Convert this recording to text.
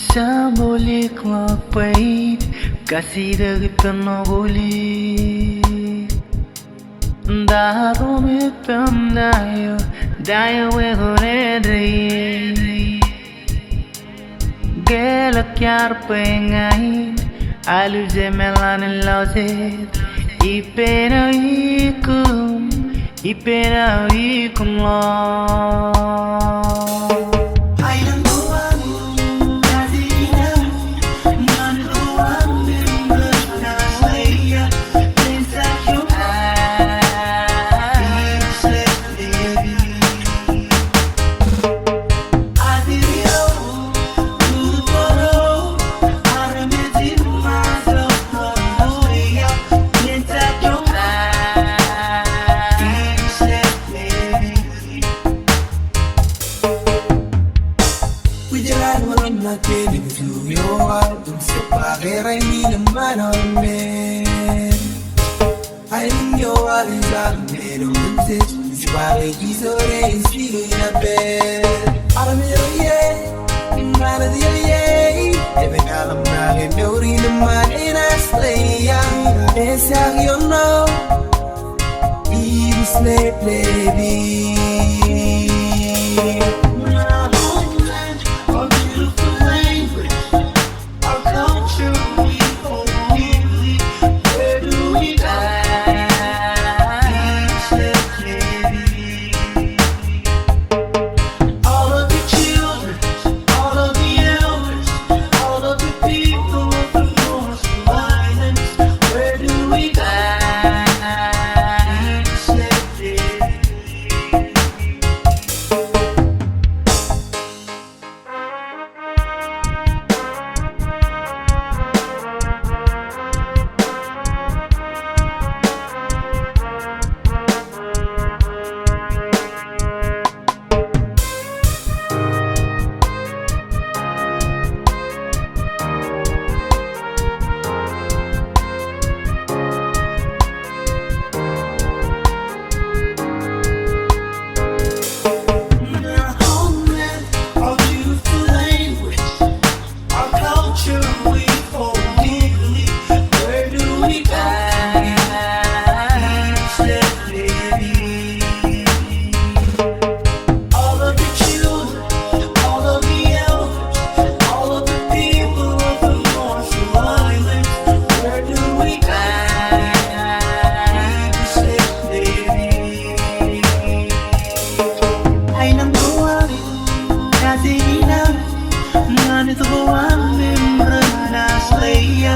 Sa boleh kelak pahit, kasih dari penuh boleh. Daro me pam dayo ego redri. Gela kyar pengain, alu zemelan lauset. Ipena ikum lo. Natin to your album sa pagkira hindi naman namin ay ninyo alin sa akin merong message si bagay iso rin sigo inapel alam nyo mana diyo ebe alam na gano rin naman inaslay ang mensahe yun no Ibwijleplep Ito ang membrana slaya